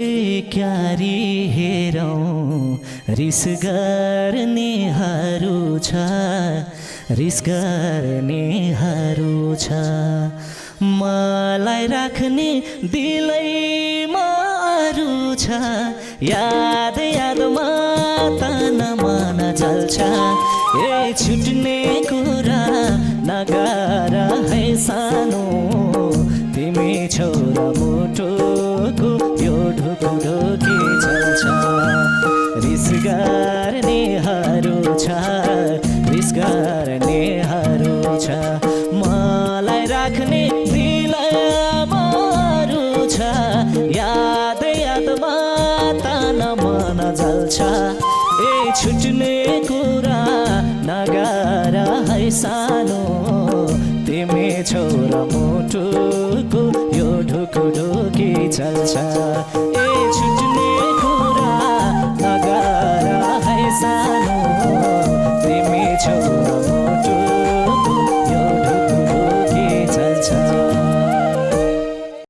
क्यारी हेरौँ रिस गर्नेहरू छ रिस गर्नेहरू छ मलाई राख्ने दिलैमा अरू छ याद यादमा तन मन जल्छ ए छुट्ने कुरा नगर है सानो तिमी छोरा मुटुको यो ढुकुढुकी चल्छ रिस गर्नेहरू छ रिस गर्नेहरू छ मलाई राख्ने दिलमा अरू छ याद यादमा तन मन जल्छ ए छुट्ने कुरा नगर है सानो तिमी छोरा मुटुको यो ढुकुढुकी चल्छ ए